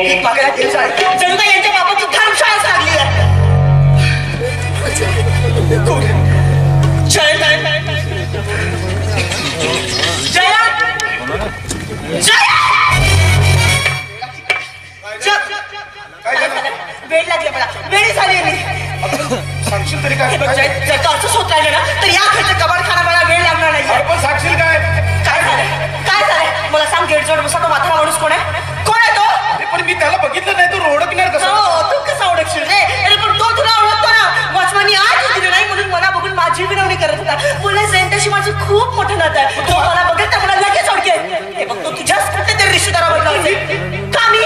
एक पाकळ्या तेल साडी जणू काय यांच्या बापाची धर्मशाळाच लागली आहे. जय जय वेळ लागली मला वेळी झाली सांगशील तरी काय जर का असंच होत राहिलं ना तर या घरचं कबाडखाना मला वेळ लागणार नाही. पण सांगशील काय काय झालं मला सांग. गेट जवळ बसा तो म्हातारा माणूस कोण आहे तो? पण मी त्याला बघितलं नाही. तू ओळखणार कसं? तू कसं ओळखशील रे? अरे पण तो तुला ओळखतो ना. वॉचमॅननी आज दिलं नाही म्हणून मला बघून माझी विनवणी करत होता. बोलले जयंताशी माझं खूप मोठं नातं आहे. तो मला बघेल तर मला लगेच ओळखेल. हे बघ तो तुझ्याच कुठे तरी रिश्तेदाराबद्दल का मी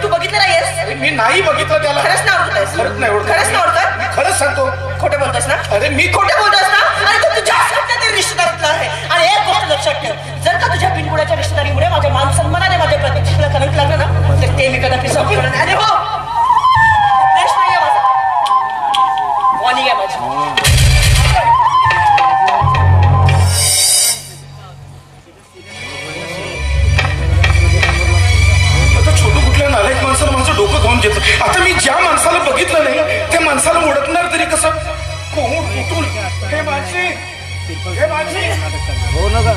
तू बघितलं नाहीयेस? मी नाही बघितलं त्याला. खरंच ना ओळखतोयस? खरंच नाही ओळखत. खरंच ना ओळखत? खरंच सांगतो. खोटं बोलतोस ना? अरे मी खोटं बोलतोस ना? अरे तो तुझ्याच कुठे तरी रिश्तेदारातला आहे. आणि एक गोष्ट लक्षात ठेव, जर का तुझ्या बिनबुडाच्या रिश्तेदारीमुळे माझ्या मान सन्मानाने माझ्या प्रतिष्ठेला कलंक लागलं ना तर ते मी कदापि संपवणार नाही. अरे हो प्रश्न नाही आहे माझा, वॉर्निंग आहे माझी. नालायक माणसाला माझं डोकं खाऊन घेतलं. आता मी ज्या माणसाला बघितलं नाही त्या माणसाला ओळखणार तरी कसं? कोण कुठून? हे माझी हो नका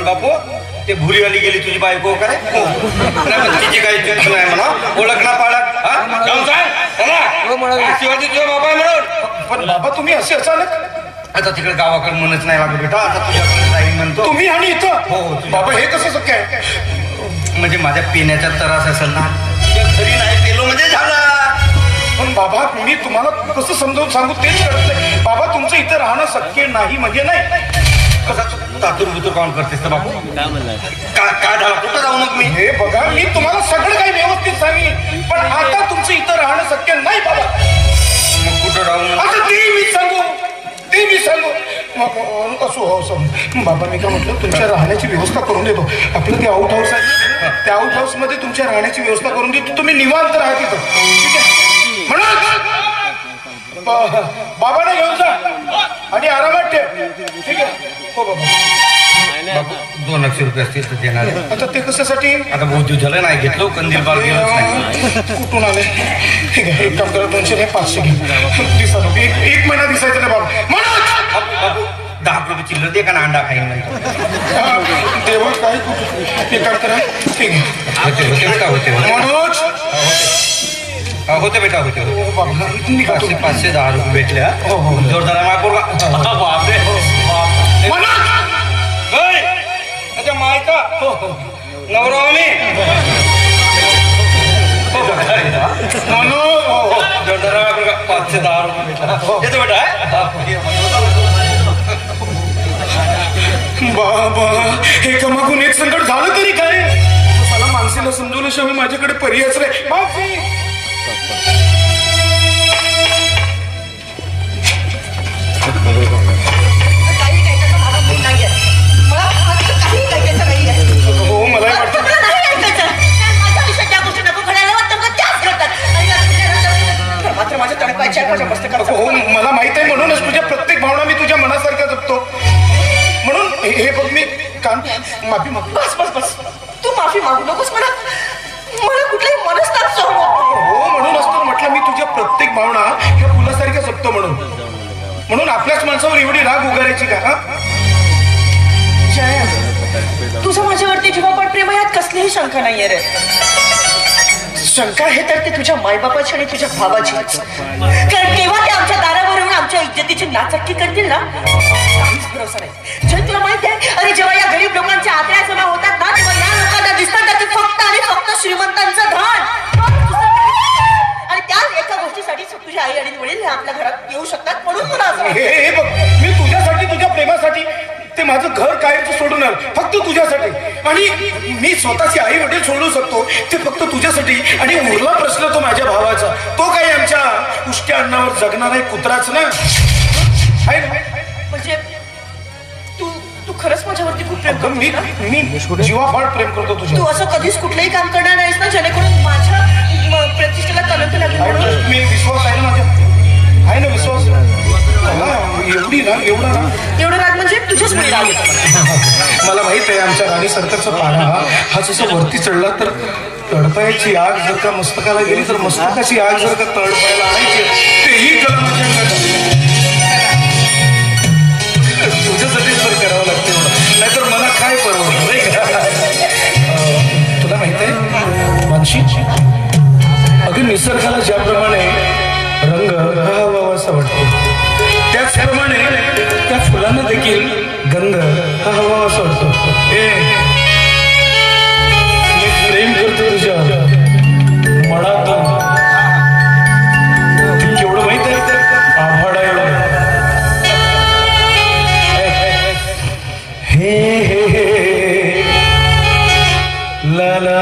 बापू ते भुरीवाली गेली तुझी बायको काय तिची काही चुकी नाही म्हणा. ओळखला पाडा शिवाजी तुझा बाबा म्हणून. पण बाबा तुम्ही असे अचानक आता तिकडे गावाकडे म्हणच नाही लागत बेटा. आता तुझ्याकडे जाईल म्हणतो. तुम्ही आणि इथं? हो बाबा हे कसं शक्य आहे? म्हणजे माझ्या पिण्याचा त्रास असेल ना. घरी नाही पेलो म्हणजे झाला. पण बाबा मी तुम्हाला कसं समजावून सांगू तेच कळत नाही. बाबा तुमचं इथं राहणं शक्य नाही म्हणजे नाही. तातूर बुतूर काम करतेस तर बापू काय झालं? कुठं जाऊ मग मी? हे बघा मी तुम्हाला सगळं काही व्यवस्थित सांगितलं पण आता तुमचं इथं राहणं शक्य नाही बाबा. मग कुठं राहू? आता ते मी सांगू असो हो सम बाबा मी काय म्हटलं तुमच्या राहण्याची व्यवस्था करून देतो. आपलं ते आउट हाऊस आहे त्या आउट हाऊस मध्ये तुमच्या राहण्याची व्यवस्था करून देतो. तुम्ही निवांत राहा तिथं. ठीक आहे म्हणून बाबांना घेऊन जा आणि आरामात ठेव. ठीक आहे हो बाबा. 200 रुपये असतील तर देणार. आता ते कशासाठी? आता बहुत दिवस झालं नाही घेतलो. कंदील बाल गेलोच नाही. कुठून आले? ठीक आहे एक काम करा 200 नाही 500 घे. दिसा एक महिना दिसायचं ना बाबा. म्हणून 10 रुपये चिल्लर दे का ना अंडा खाईन म्हणतो. देवा काही एक काम करा. ठीक आहे होते बेटा होते मनोज होते बेटा होते. 510 रुपये भेटले. हो जोरदार बापरे मायका नवरा मी जोरदार 510 रुपये येतो बेटा. बाबा हे कमागून एक संकट झालं तरी काय? मला माणसाला समजवल्याशिवाय माझ्याकडे पर्यायच नाही. माफी हो मला वाटतं हो मला माहित आहे म्हणूनच तुझ्या प्रत्येक भावना मी तुझ्या मनासारख्या जपतो. म्हणून हे बघ मी कान माफी मागतो. बस तू माफी मागू नकोस. मला कुठलाही मनस्ताप सहन होत नाही. हो म्हणूनच तर म्हटलं मी तुझ्या प्रत्येक भावना ह्या फुलासारख्या जपतो. म्हणून आपल्याच माणसावर एवढी राग उगारायची का? जया तुझं माझ्यावरती जीवापाड प्रेम यात कसलीही शंका नाहीये रे. शंका आहे तर ते तुझ्या मायबापाची आणि तुझ्या भावाची. कारण तेव्हा ते आमच्या दारावर येऊन आमच्या इज्जतीची नाचक्की करतील ना काहीच भरोसा नाही. जर तुला माहिती आहे अरे जेव्हा या गरीब लोकांच्या आत्र्या जमा होतात ना तेव्हा या लोकांना दिसतात त्याचे फक्त आणि फक्त श्रीमंतांचं धन. आणि त्या एका गोष्टीसाठी तुझ्या आई आणि वडील हे आपल्या घरात येऊ शकतात. म्हणून तुला असं हे बघ मी तुझ्यासाठी तुझ्या प्रेमासाठी ते माझं घर कायमचं सोडून आलं फक्त तुझ्यासाठी. आणि मी स्वतःची आई वडील सोडू शकतो ते फक्त तुझ्यासाठी. आणि उरला प्रश्न तो माझ्या भावाचा. तो काही आमच्या उष्ट्या अन्नावर जगणार आहे कुत्राच ना. म्हणजे तू खरंच माझ्यावरती खूप प्रेम अगं, करतोस ना? मी जीवाफाड प्रेम करतो तू तुझ्या. असं कधीच कुठलंही काम करणार नाहीस ना जेणेकरून माझ्या प्रतिष्ठेला कलंक लागेल म्हणून? मी विश्वास आहे ना माझ्या, आहे ना विश्वास. एवढा ना एवढं राग म्हणजे तुझ्याच मुळे राग येतो. मला माहित आहे आमच्या राणी सरकारचा पारा हा जसं वरती चढला तर तडपायाची आग जर का मस्तकाला गेली तर मस्तकाची आग जर का तडपायला आणायची तेही जरा तुझ्यासाठी जर करावं लागते नाहीतर मला काय परवडतं नाही का? तुला माहित आहे मानशी, अगदी निसर्गाला ज्याप्रमाणे रंग हा हवासा वाटतो त्याचप्रमाणे त्या फुलांना देखील गंध हा हवासा वाटतो. मी प्रेम करतो तुझ्या मनातून. ती केवढं माहित आहे आभाळा एवढं. हे हे हे ला ला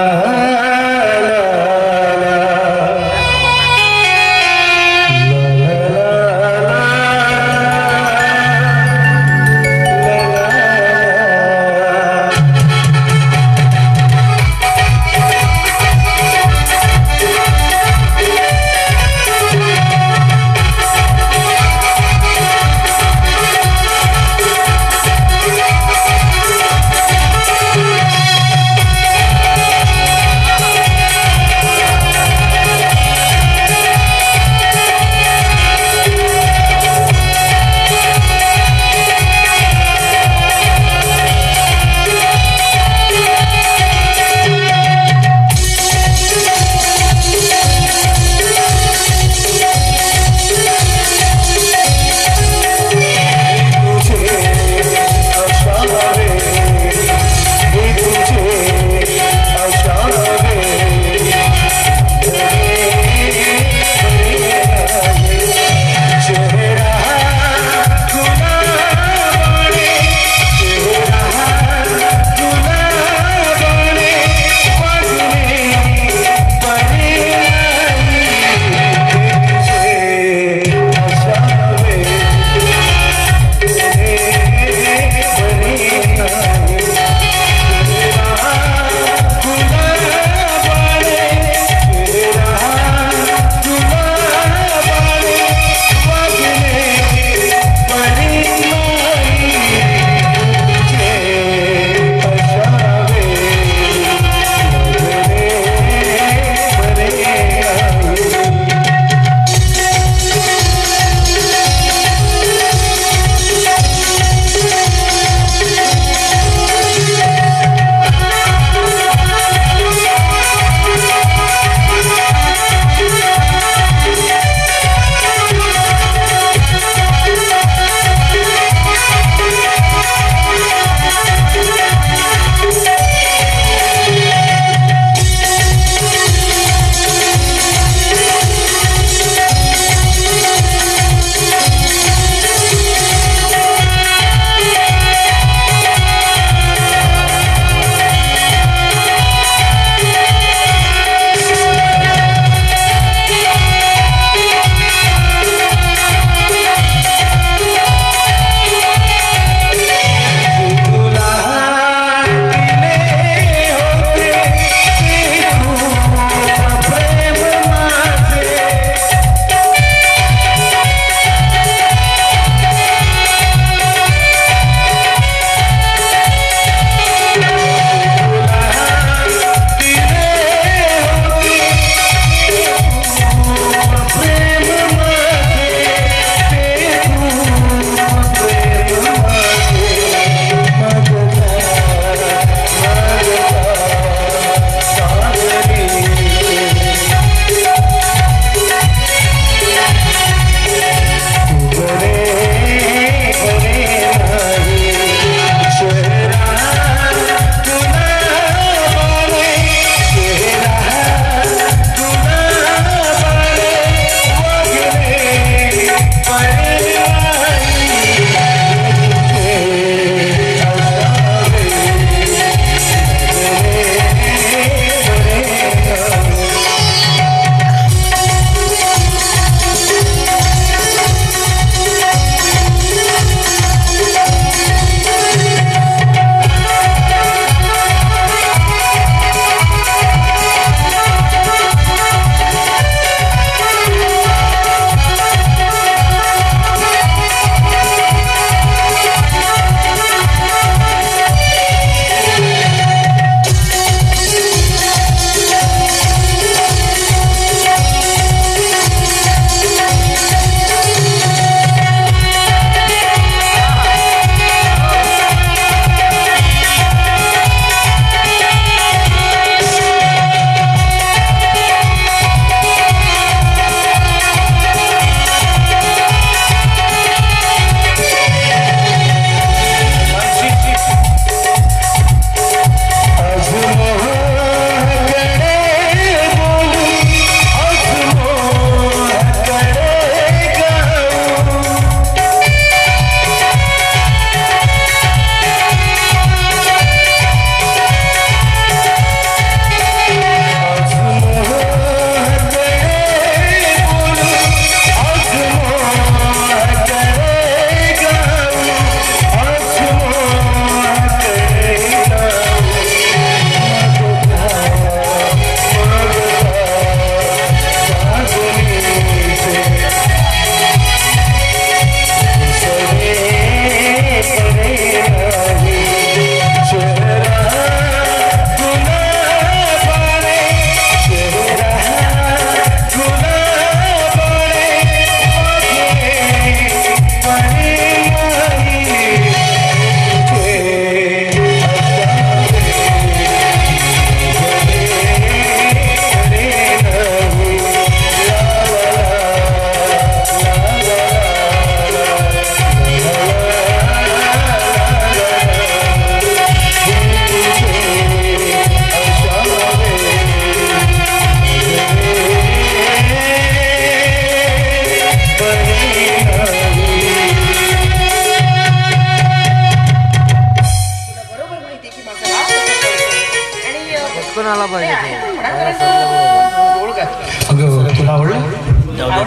अगं तुला आवडलं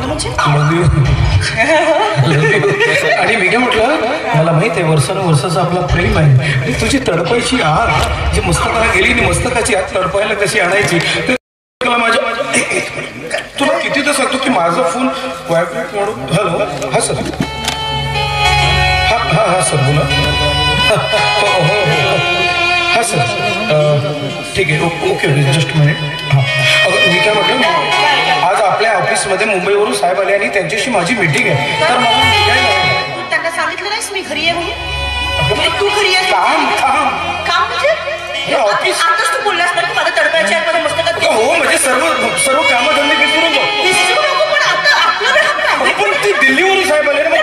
म्हणजे आणि मी काय म्हटलं मला माहित आहे वर्षानुवर्षाचं आपलं प्रेम आहे आणि तुझी तडपायची आग जी मस्तकाला गेली आणि मस्तकाची आग तडपायला कशी आणायची तुला माझ्या तुला कितीदा सांगतो की माझा फोन व्हायब्रेट म्हणून. हॅलो हा सर हा हा हा सर बोला. हो हो हो हा सर ठीक आहे ओके ओके जस्ट मिनिट. हां अगं मी काय म्हटलं आज आपल्या ऑफिसमध्ये मुंबईवरून साहेब आले आणि त्यांच्याशी माझी मीटिंग आहे तर मला तू त्यांना सांगितलं नाहीस मी घरी आहे म्हणून. तू घरी आहे काम काम काम म्हणजे ऑफिस आताच तू बोललास ना मला तडपायची आहे मला मस्तकात हो म्हणजे सर्व सर्व कामधंदे विसरून जाऊ विसरू नको पण आता आपलं पण ती दिल्लीवरून साहेब आले ना मग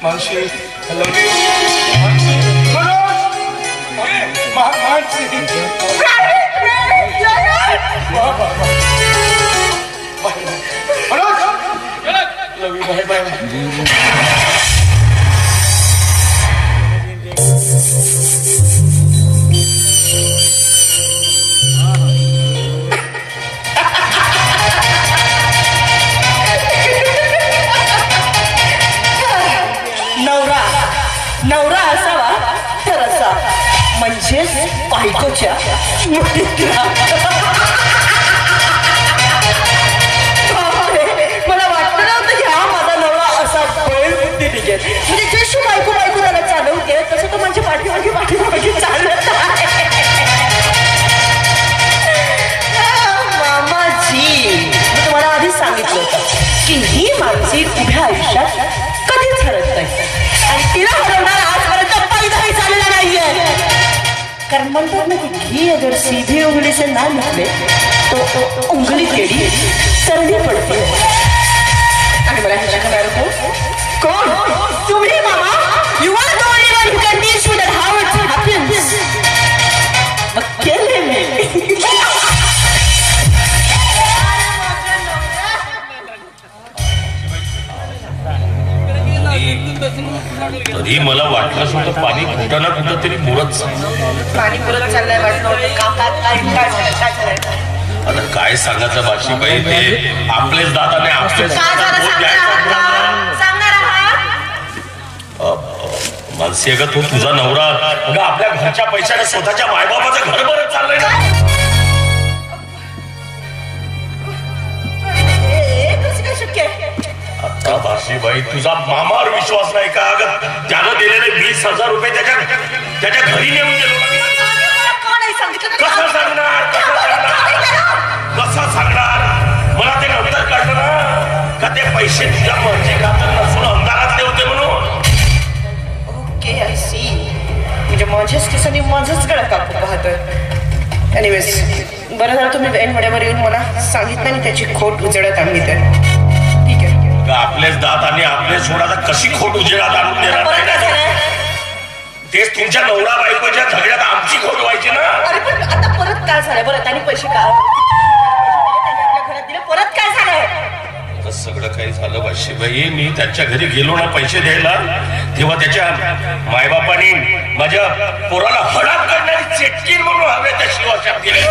मानशी हॅलो नवरा असावा तर असा म्हणजेच बायकोच्या मला वाटतं नव्हतं की हा माझा नवरा असा बुद्धी निघेल म्हणजे जशी बायको त्याला चालवते तसं तो माझ्या पाठीमागे चालत मामाजी मी तुम्हाला आधीच सांगितलं होतं की ही माणसी उभ्या आयुष्यात कधीच हरत नाही आणि तिला हरवणार आजपर्यंत पैदाही झालेला नाहीये. कारण म्हणतात ना की घी अगर सीधे उंगली से ना निकले तो उंगली टेढ़ी करनी पड़ती है. आणि मला हे शिकवणार कोण तुम्ही मामा. You are the only one who can teach me that how it happens. मग केले मी तरी मला वाटलं होतं पाणी कुठं ना कुठं तरी मुरत पाणी पुरत चाललंय वाटलं आता काय सांगायचं बाशीबाई ते आपलेच दात आणि आपलेच मानसी अगं तू तुझा नवरा अगं आपल्या घरच्या पैशाने स्वतःच्या मायबापाचं घर बरं चाललंय ना. आता बाशीबाई तुझा मामावर विश्वास नाही का? अगं त्यानं दिलेले 20,000 रुपये त्याच्या घरी नेऊन गेलो. कसं सांगणार मला ते नंतर कळलं ना का ते पैसे तुझ्या मर्जी खातर नसून अंधारातले होते म्हणून. ओके आय सी म्हणजे माझ्याच केसाने माझंच गळा कापू पाहतोय. एनिवेज बरं झालं तुम्ही ऐन वेळेवर येऊन मला सांगितलं आणि त्याची खोट उजेडात आणली तर ठीक आहे. आपलेच दात आणि आपले सोडाचा कशी खोट उजेडात आणून देणार नाही. तेच तुमच्या नवरा बायकोच्या झगड्यात आमची खोट व्हायची ना. अरे पण आता परत काय झालंय बरं त्यांनी पैसे काय आपल्या घरात दिले परत काय झालंय. सगळं काही झालं बाशीबाई. मी त्यांच्या घरी गेलो ना पैसे द्यायला तेव्हा त्याच्या मायबापाने माझ्या पोराला हडप करणारी चेटकीन म्हणून हवे त्या शिवाशात दिले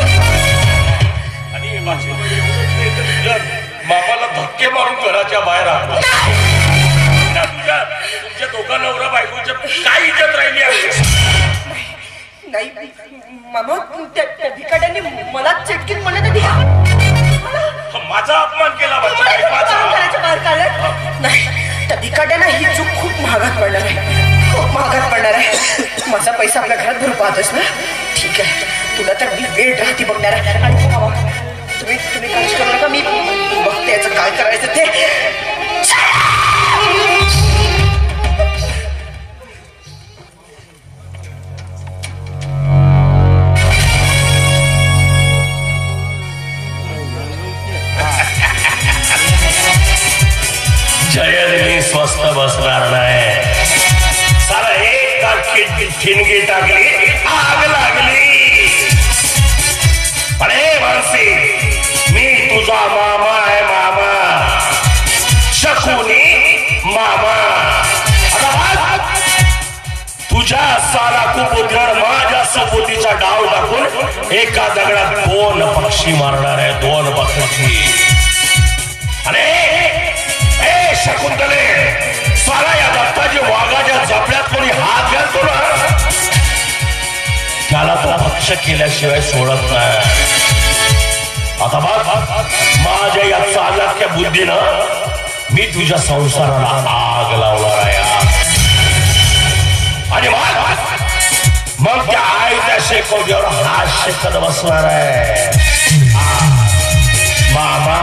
आणि मामाला धक्के मारून घराच्या बाहेर आणलं. तुमच्या दोघा नवरा बायकोच्या काय इज्जत राहिली आहे. नाही मामा त्या भिकाड्यांनी मला चटकीन म्हणत माझा अपमान केला बाहेर काढलं नाही. त्या भिकाड्यांना ही चूक खूप महागात पडणार आहे. खूप महागात पडणार आहे. माझा पैसा आपल्या घरात भरून पाहतोस ना ठीक आहे. तुला तर मी वेळ राहती बघणार आहे. आणि मामा तुम्ही काळजी करू नका मी बघते याचं काय करायचं ते. जयदनी स्वस्त बसणार नाही. साला एक ठिणगी टाकली आग लागली. अरे मानसी मी तुझा मामा आहे मामा शकुनी मामा. आता तुझ्या साला कुपुत्र माझ्या सुपुतीचा डाव मारून टाकून एका दगडात 2 पक्षी मारणार आहे, 2 पक्षी. आणि ए शकुंतले, साला या दत्ताजी वाघाच्या जपड्यात कोणी हात घालतो ना, त्याला तो पक्ष केल्याशिवाय सोडत नाही. आता बघ, माझ्या या चालाक्या बुद्धीनं मी तुझ्या संसाराला आग लावणार आहे. आणि मग त्या आईच्या शेकोटीवर हात शेकत बसणार आहे. मामा